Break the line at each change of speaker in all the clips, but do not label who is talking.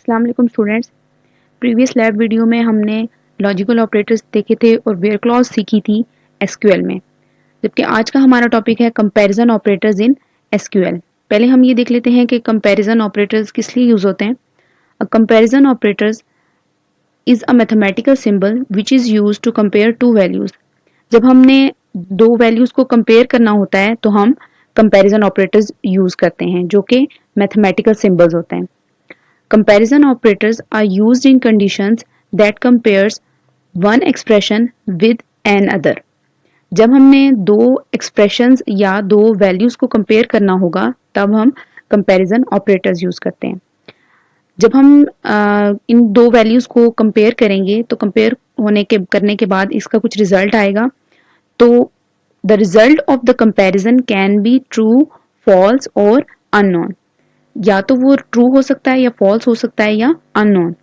अस्सलाम वालेकुम students. Previous lab video में हमने लॉजिकल ऑपरेटर्स देखे थे और वेयर क्लॉज सीखी थी एसक्यूएल में, जबकि आज का हमारा टॉपिक है कंपैरिजन ऑपरेटर्स इन एसक्यूएल। पहले हम ये देख लेते हैं कि कंपैरिजन ऑपरेटर्स किस लिए यूज होते हैं। A comparison operators is a mathematical symbol which is use to compare two values. जब हमने दो वैल्यूज को कंपेयर करना होता है तो हम कंपैरिजन ऑपरेटर्स यूज करते हैं, जो कि मैथमेटिकल सिंबल्स होते हैं। Comparison operators are used in conditions that compares one expression with another. जब हमने दो expressions या दो values को compare करना होगा तब हम comparison operators use करते हैं। जब हम इन दो values को compare करेंगे तो compare करने के बाद इसका कुछ result आएगा, तो the result of the comparison can be true, false और unknown। या तो वो ट्रू हो सकता है या फॉल्स हो सकता है या अननोन।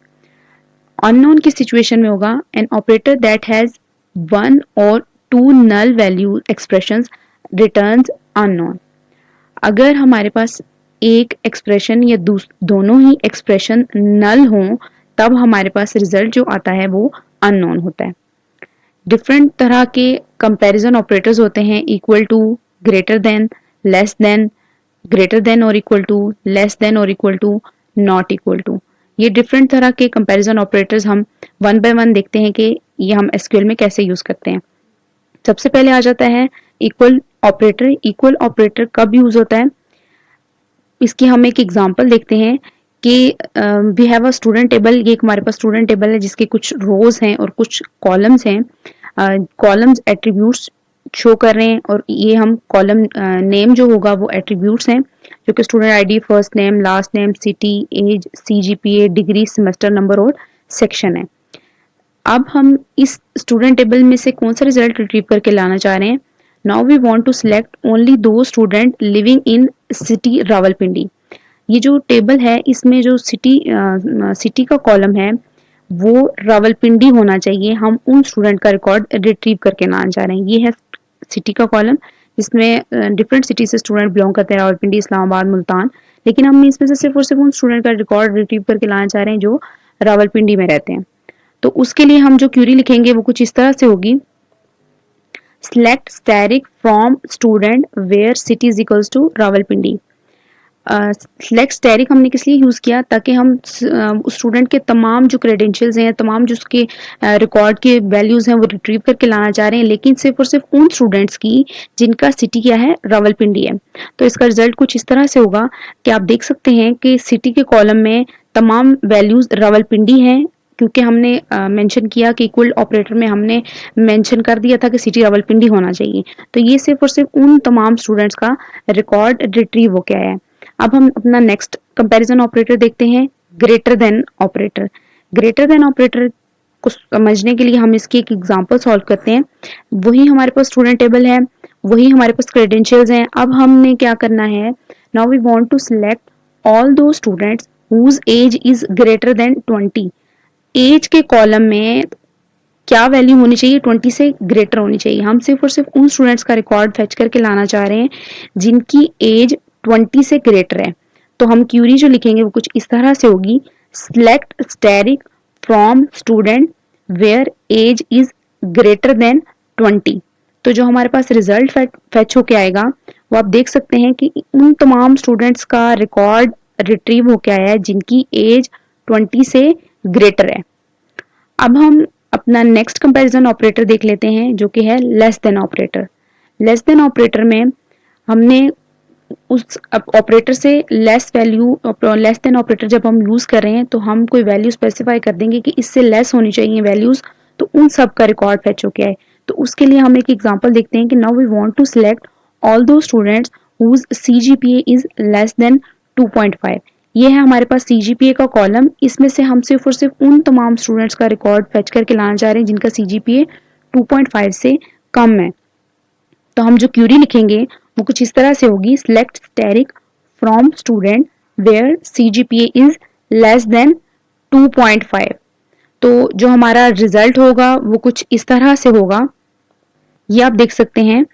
अननोन की सिचुएशन में होगा an operator that has one और two null value expressions returns unknown. अगर हमारे पास एक एक्सप्रेशन या दोनों ही एक्सप्रेशन नल हो तब हमारे पास रिजल्ट जो आता है वो अननोन होता है। डिफरेंट तरह के कंपैरिजन ऑपरेटर्स होते हैं, equal to, greater than, less than, greater than और इक्वल टू, लेस देन और equal to, not equal to. ये डिफरेंट तरह के कंपैरिजन ऑपरेटर्स हम वन बाय वन देखते हैं कि ये हम एसक्यूएल में कैसे यूज करते हैं। सबसे पहले आ जाता है इक्वल ऑपरेटर। इक्वल ऑपरेटर कब यूज होता है, इसकी हम एक एग्जांपल देखते हैं कि we have a student table. ये हमारे पास स्टूडेंट टेबल है जिसके कुछ रोज हैं और कुछ कॉलम्स हैं। कॉलम्स एट्रीब्यूट्स शो कर रहे हैं और ये हम कॉलम नेम जो होगा वो एट्रीब्यूट्स हैं, जो कि student ID, first name, last name, city, age, CGPA, degree, semester number और सेक्शन है। अब हम इस स्टूडेंट टेबल में से कौन सा रिजल्ट रिट्रीव करके लाना चाह रहे हैं। Now we want to select only the student living in city Rawalpindi. ये जो टेबल है इसमें जो सिटी का कॉलम है वो रावलपिंडी होना चाहिए। हम उन स्टूडेंट का रिकॉर्ड रिट्रीव करके लाना चाह रहे हैं। ये है सिटी का कॉलम जिसमें डिफरेंट सिटी से स्टूडेंट बिलोंग करते हैं, रावलपिंडी, इस्लामाबाद, मुल्तान। लेकिन हम इसमें से सिर्फ और सिर्फ उन स्टूडेंट का रिकॉर्ड रिट्रीव करके लाना चाह रहे हैं जो रावलपिंडी में रहते हैं। तो उसके लिए हम जो क्यूरी लिखेंगे वो कुछ इस तरह से होगी, select static from student where city is equals to Rawalpindi. Select static हमने किस लिए यूज़ किया, ताकि हम स्टूडेंट के तमाम जो क्रेडेंशियल्स हैं, तमाम जो उसके रिकॉर्ड के वैल्यूज़ हैं वो रिट्रीव करके लाना चाह रहे हैं, लेकिन सिर्फ और सिर्फ उन स्टूडेंट्स की जिनका सिटी क्या है, रावलपिंडी है। तो इसका रिजल्ट कुछ इस तरह से होगा कि आप देख सकते हैं कि सिटी के कॉलम में तमाम वैल्यूज़ रावलपिंडी हैं, क्योंकि हमने मेंशन किया कि इक्वल ऑपरेटर में हमने मेंशन कर दिया था कि सिटी रावलपिंडी होना चाहिए। तो ये सिर्फ और सिर्फ उन तमाम स्टूडेंट्स का रिकॉर्ड रिट्रीव हो गया है। अब हम अपना नेक्स्ट कंपैरिजन ऑपरेटर देखते हैं, greater then operator. Greater then operator को समझने के लिए हम इसकी एक एग्जांपल सॉल्व करते हैं। वही हमारे पास स्टूडेंट टेबल है, वही हमारे पास क्रेडेंशियल्स हैं। अब हमने क्या करना है, now we want to select all the students whose age is greater than 20। Age के कॉलम में क्या वैल्यू होनी चाहिए, 20 से ग्रेटर होनी चाहिए। हम सिर्फ और सिर्फ उन स्टूडेंट्स का रिकॉर्ड फेच करके लाना चाह रहे हैं जिनकी एज 20 से ग्रेटर है। तो हम क्यूरी जो लिखेंगे वो कुछ इस तरह से होगी, select static from student where age is greater than 20। तो जो हमारे पास रिजल्ट फेच होके आएगा वो आप देख सकते हैं कि उन तमाम स्टूडेंट्स का रिकॉर्ड रिट्रीव होके आया है जिनकी एज 20 से ग्रेटर है। अब हम अपना नेक्स्ट कंपैरिजन ऑपरेटर देख लेते हैं, जो कि है less than operator. Less then operator में हमने उस ऑपरेटर से less value, less than operator जब हम यूज कर रहे हैं तो हम कोई वैल्यू स्पेसिफाई कर देंगे कि इससे लेस होनी चाहिए वैल्यूज, तो उन सब का रिकॉर्ड फेच हो गया है। तो उसके लिए हम एक एग्जांपल देखते हैं कि now we want to select all the students whose CGPA is less than 2.5। ये है हमारे पास सीजीपीए का कॉलम। इसमें से हम सिर्फ और सिर्फ उन तमाम स्टूडेंट्स का रिकॉर्ड फेच करके लाना चाह रहे हैं जिनका सीजीपीए 2.5 से कम है। तो हम जो क्यूरी लिखेंगे वो कुछ इस तरह से होगी, select static from student where CGPA is less than 2.5। तो जो हमारा रिजल्ट होगा वो कुछ इस तरह से होगा। ये आप देख सकते हैं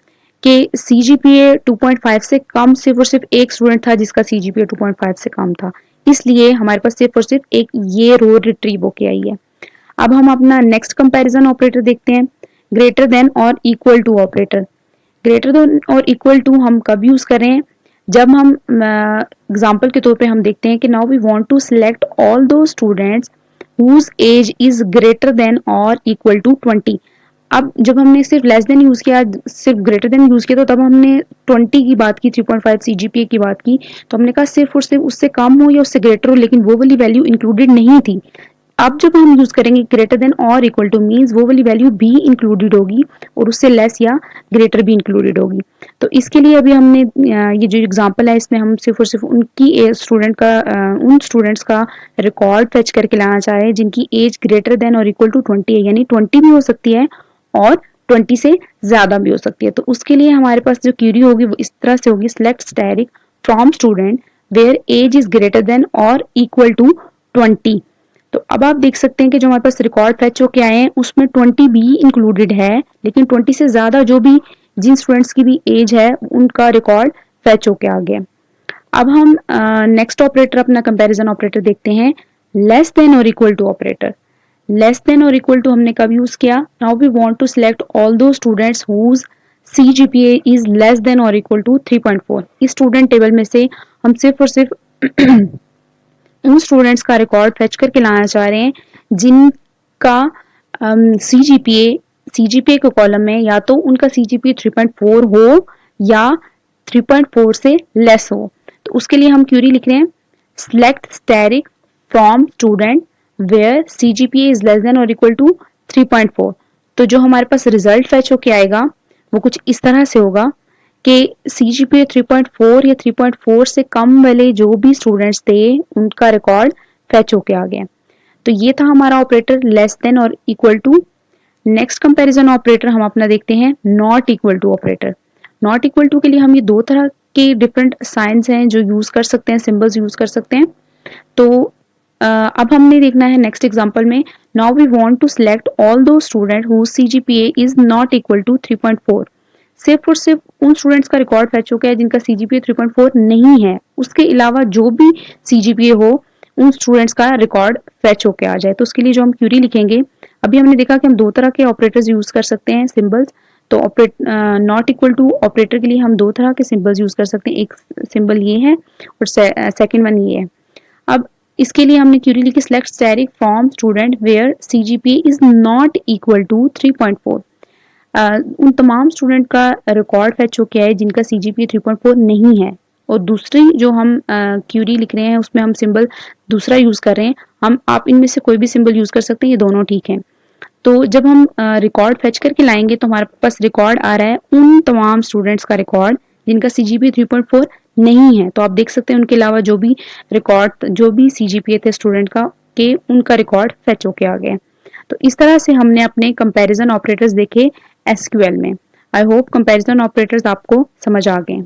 कि सीजीपीए 2.5 से कम सिर्फ और सिर्फ एक स्टूडेंट था जिसका सीजीपीए 2.5 से कम था। इसलिए हमारे पास सिर्फ और सिर्फ एक ये रो रिट्रीव होके आई है। अब हम अपना नेक्स्ट कंपैरिजन ऑपरेटर देखते हैं, ग्रेटर देन और equal to operator. Greater than और इक्वल टू हम कब यूज करें, जब हम एग्जांपल के तौर पे हम देखते हैं कि now we want to select all the students whose age is greater than और इक्वल टू 20। अब जब हमने सिर्फ लेस देन यूज किया, सिर्फ ग्रेटर देन यूज किया, तो तब हमने 20 की बात की, 3.5 सीजीपीए की बात की, तो हमने कहा सिर्फ और सिर्फ उससे कम हो या उससे ग्रेटर हो, लेकिन वो वाली वैल्यू इंक्लूडेड नहीं थी। अब जब हम यूज करेंगे ग्रेटर देन और इक्वल टू, मींस वो वाली वैल्यू भी इंक्लूडेड होगी और उससे लेस या ग्रेटर भी इंक्लूडेड होगी। तो इसके लिए अभी हमने ये जो एग्जांपल है इसमें हम सिर्फ और सिर्फ उनकी स्टूडेंट का उन स्टूडेंट्स का रिकॉर्ड फेच करके लाना चाह रहे हैं जिनकी एज ग्रेटर देन और इक्वल टू 20 है, यानी 20 भी हो सकती है और 20 से ज्यादा भी हो सकती है। तो उसके लिए हमारे पास जो क्वेरी होगी वो इस तरह से होगी, select static from student where age is greater than और इक्वल टू 20। तो अब आप देख सकते हैं कि जो हमारे पास रिकॉर्ड फेच होके आए हैं उसमें 20 भी इंक्लूडेड है, लेकिन 20 से ज्यादा जो भी जिन स्टूडेंट्स की भी एज है उनका रिकॉर्ड फेच होके आ गया। अब हम नेक्स्ट ऑपरेटर अपना कंपैरिजन ऑपरेटर देखते हैं, लेस देन और equal to operator. Less than और इक्वल टू हमने कब यूज किया, now we want to select all the students whose CGPA is less than और इक्वल टू 3.4। इस स्टूडेंट टेबल में से हम सिर्फ और सिर्फ उन स्टूडेंट्स का रिकॉर्ड फेच करके लाना चाह रहे हैं जिनका सीजीपीए के कॉलम में या तो उनका सीजीपीए 3.4 हो या 3.4 से लेस हो। तो उसके लिए हम क्वेरी लिख रहे हैं, select static from student where CGPA is less than और इक्वल टू 3.4। तो जो हमारे पास रिजल्ट फेच होके आएगा वो कुछ इस तरह से होगा कि सीजीपीए 3.4 या 3.4 से कम वाले जो भी स्टूडेंट्स थे उनका रिकॉर्ड फेच होके आ गया। तो ये था हमारा ऑपरेटर लेस देन और equal to. Next comparison operator हम अपना देखते हैं, not equal to operator. Not equal to के लिए हम ये दो तरह के डिफरेंट साइंस हैं जो यूज कर सकते हैं, सिंबल्स यूज कर सकते हैं। तो अब हमने देखना है नेक्स्ट एग्जांपल में, now we want to select all the students whose CGPA is not equal to 3.4। सिर्फ और सिर्फ उन स्टूडेंट्स का रिकॉर्ड फेच हो गया है जिनका सीजीपीए 3.4 नहीं है, उसके अलावा जो भी सीजीपीए हो उन स्टूडेंट्स का रिकॉर्ड फेच होके आ जाए। तो उसके लिए जो हम क्वेरी लिखेंगे, अभी हमने देखा कि हम दो तरह के ऑपरेटर्स यूज कर सकते हैं सिंबल्स। तो नॉट इक्वल टू ऑपरेटर के लिए हम दो तरह के सिंबल्स यूज कर सकते हैं, एक सिंबल ये है और सेकंड वन ये है। अब इसके लिए हमने क्वेरी लिखी, select static from student where CGPA is not equal to 3.4। उन तमाम स्टूडेंट का रिकॉर्ड फेच होके आए जिनका सीजीपीए 3.4 नहीं है। और दूसरी जो हम क्वेरी लिख रहे हैं उसमें हम सिंबल दूसरा यूज कर रहे हैं, आप इनमें से कोई भी सिंबल यूज कर सकते हैं, ये दोनों ठीक है। तो जब हम रिकॉर्ड फेच करके लाएंगे तो हमारे पास रिकॉर्ड आ रहा है उन तमाम स्टूडेंट्स का रिकॉर्ड जिनका सीजीपीए 3.4 नहीं है। तो आप देख सकते हैं उनके अलावा जो भी रिकॉर्ड जो भी सीजीपीए थे स्टूडेंट का के उनका रिकॉर्ड फेच होके आ गया। तो इस तरह से हमने अपने कंपैरिजन ऑपरेटर्स देखे एसक्यूएल में। आई होप कंपैरिजन ऑपरेटर्स आपको समझ आ गए।